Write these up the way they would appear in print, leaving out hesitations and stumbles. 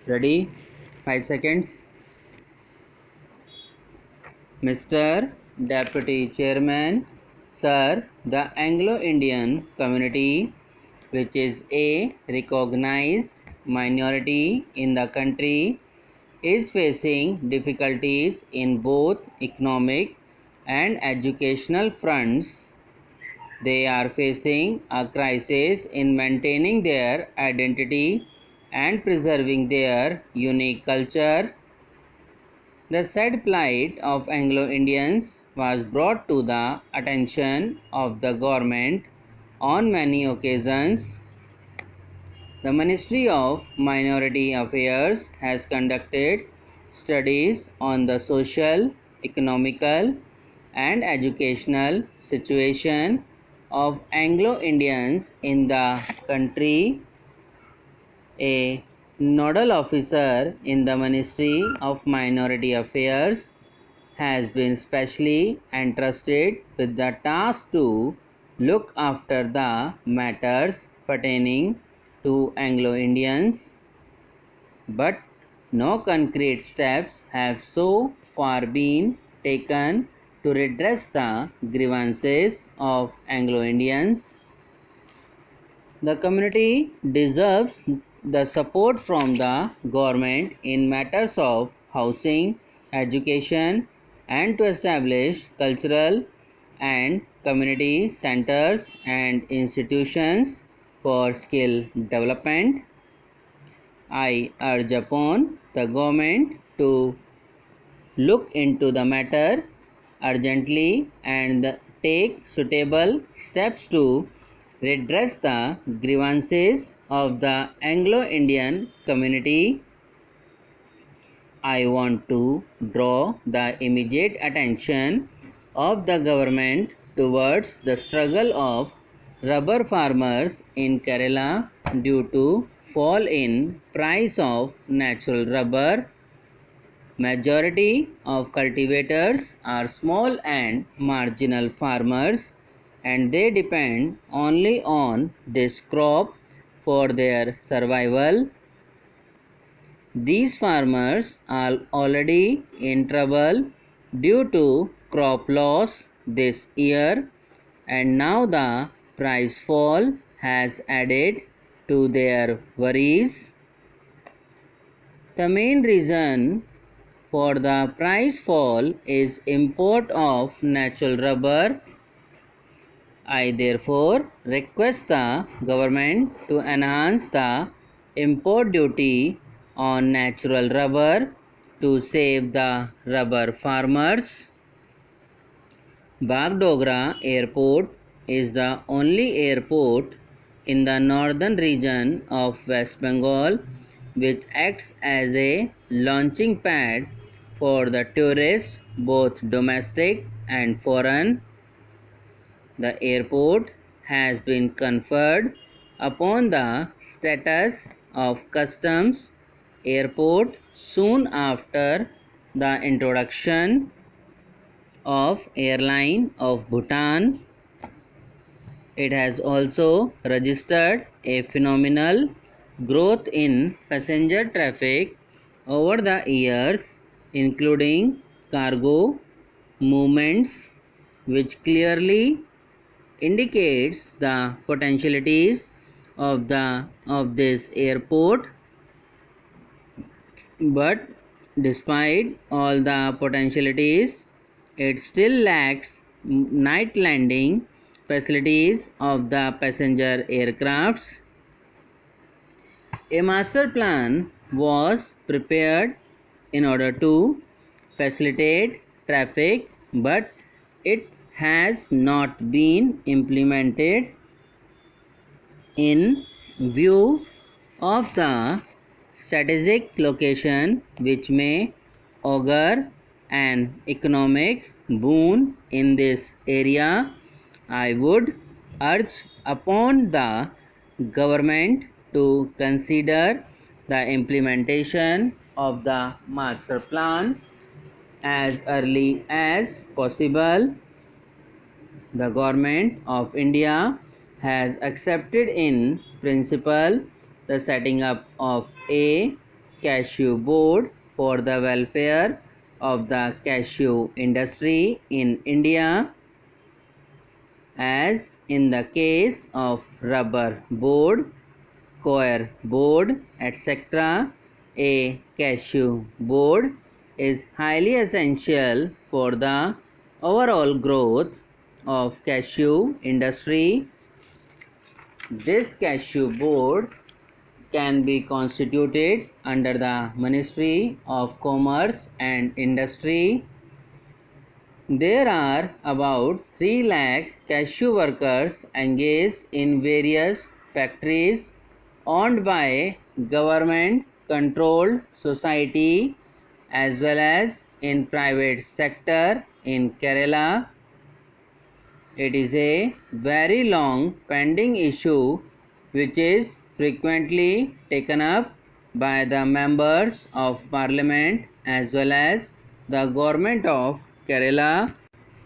Ready? 5 seconds. Mr. Deputy Chairman, Sir, the Anglo-Indian community, which is a recognized minority in the country, is facing difficulties in both economic and educational fronts. They are facing a crisis in maintaining their identity and preserving their unique culture. The sad plight of Anglo-Indians was brought to the attention of the government on many occasions. The Ministry of Minority Affairs has conducted studies on the social, economical, and educational situation of Anglo-Indians in the country. A nodal officer in the Ministry of Minority Affairs has been specially entrusted with the task to look after the matters pertaining to Anglo-Indians, but no concrete steps have so far been taken to redress the grievances of Anglo-Indians. The community deserves the support from the government in matters of housing, education, and to establish cultural and community centers and institutions for skill development. I urge upon the government to look into the matter urgently and take suitable steps to redress the grievances of the Anglo-Indian community. I want to draw the immediate attention of the government towards the struggle of rubber farmers in Kerala due to fall in price of natural rubber. Majority of cultivators are small and marginal farmers, and they depend only on this crop for their survival. These farmers are already in trouble due to crop loss this year, and now the price fall has added to their worries. The main reason for the price fall is import of natural rubber. I therefore request the government to enhance the import duty on natural rubber to save the rubber farmers. Bagdogra Airport is the only airport in the northern region of West Bengal which acts as a launching pad for the tourists, both domestic and foreign. The airport has been conferred upon the status of customs airport soon after the introduction of airline of Bhutan. It has also registered a phenomenal growth in passenger traffic over the years, including cargo movements, which clearly indicates the potentialities of this airport. But despite all the potentialities, it still lacks night landing facilities of the passenger aircrafts. A master plan was prepared in order to facilitate traffic, but it has not been implemented in view of the strategic location, which may augur an economic boon in this area. I would urge upon the government to consider the implementation of the master plan as early as possible. The Government of India has accepted in principle the setting up of a cashew board for the welfare of the cashew industry in India, as in the case of rubber board, coir board, etc. A cashew board is highly essential for the overall growth of cashew industry. This cashew board can be constituted under the Ministry of Commerce and Industry. There are about 3 lakh cashew workers engaged in various factories owned by government controlled society as well as in private sector in Kerala. It is a very long pending issue which is frequently taken up by the members of parliament as well as the government of Kerala.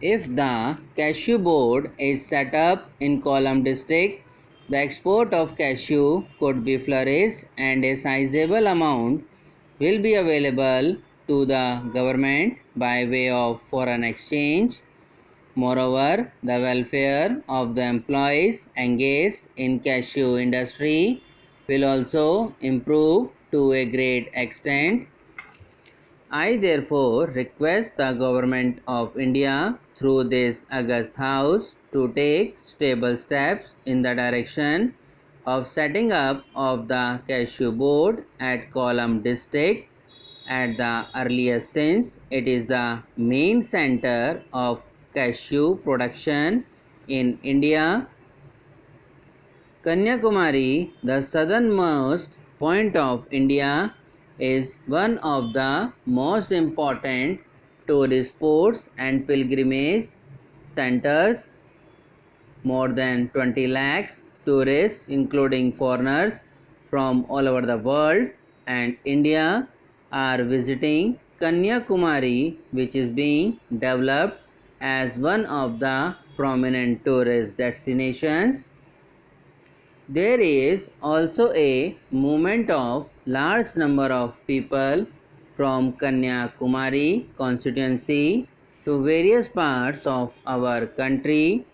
If the cashew board is set up in Kollam district, the export of cashew could be flourished and a sizable amount will be available to the government by way of foreign exchange. Moreover, the welfare of the employees engaged in cashew industry will also improve to a great extent. I therefore request the Government of India through this August House to take stable steps in the direction of setting up of the cashew board at Kollam district at the earliest, since it is the main center of cashew production in India. Kanyakumari, the southernmost point of India, is one of the most important tourist spots and pilgrimage centers. More than 20 lakhs tourists, including foreigners from all over the world and India, are visiting Kanyakumari, which is being developed as one of the prominent tourist destinations. There is also a movement of large number of people from Kanyakumari constituency to various parts of our country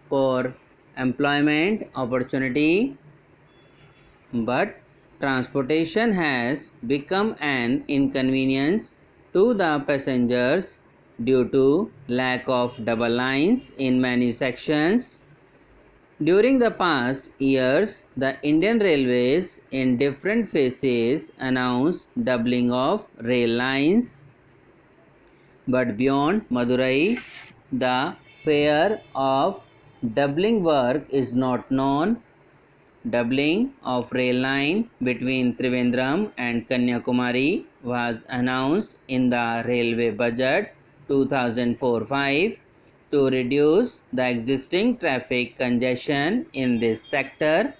for employment opportunity, but transportation has become an inconvenience to the passengers due to lack of double lines in many sections. During the past years, the Indian Railways in different phases announced doubling of rail lines, but beyond Madurai, the fare of doubling work is not known. Doubling of rail line between Trivandrum and Kanyakumari was announced in the Railway Budget 2004-05 to reduce the existing traffic congestion in this sector.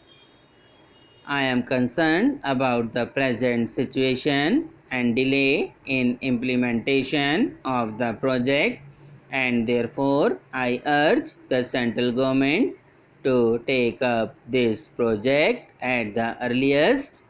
I am concerned about the present situation and delay in implementation of the project, and therefore I urge the central government to take up this project at the earliest.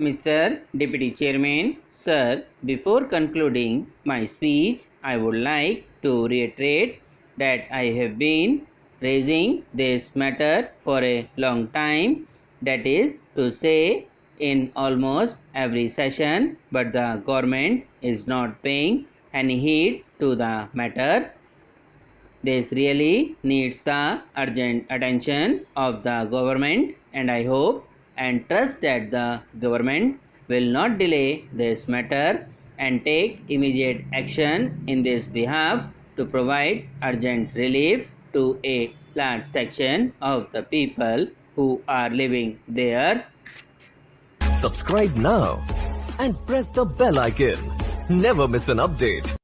Mr. Deputy Chairman, Sir, before concluding my speech, I would like to reiterate that I have been raising this matter for a long time, that is to say, in almost every session, but the government is not paying any heed to the matter. This really needs the urgent attention of the government, and I hope and trust that the government will not delay this matter and take immediate action in this behalf to provide urgent relief to a large section of the people who are living there. Subscribe now and press the bell icon. Never miss an update.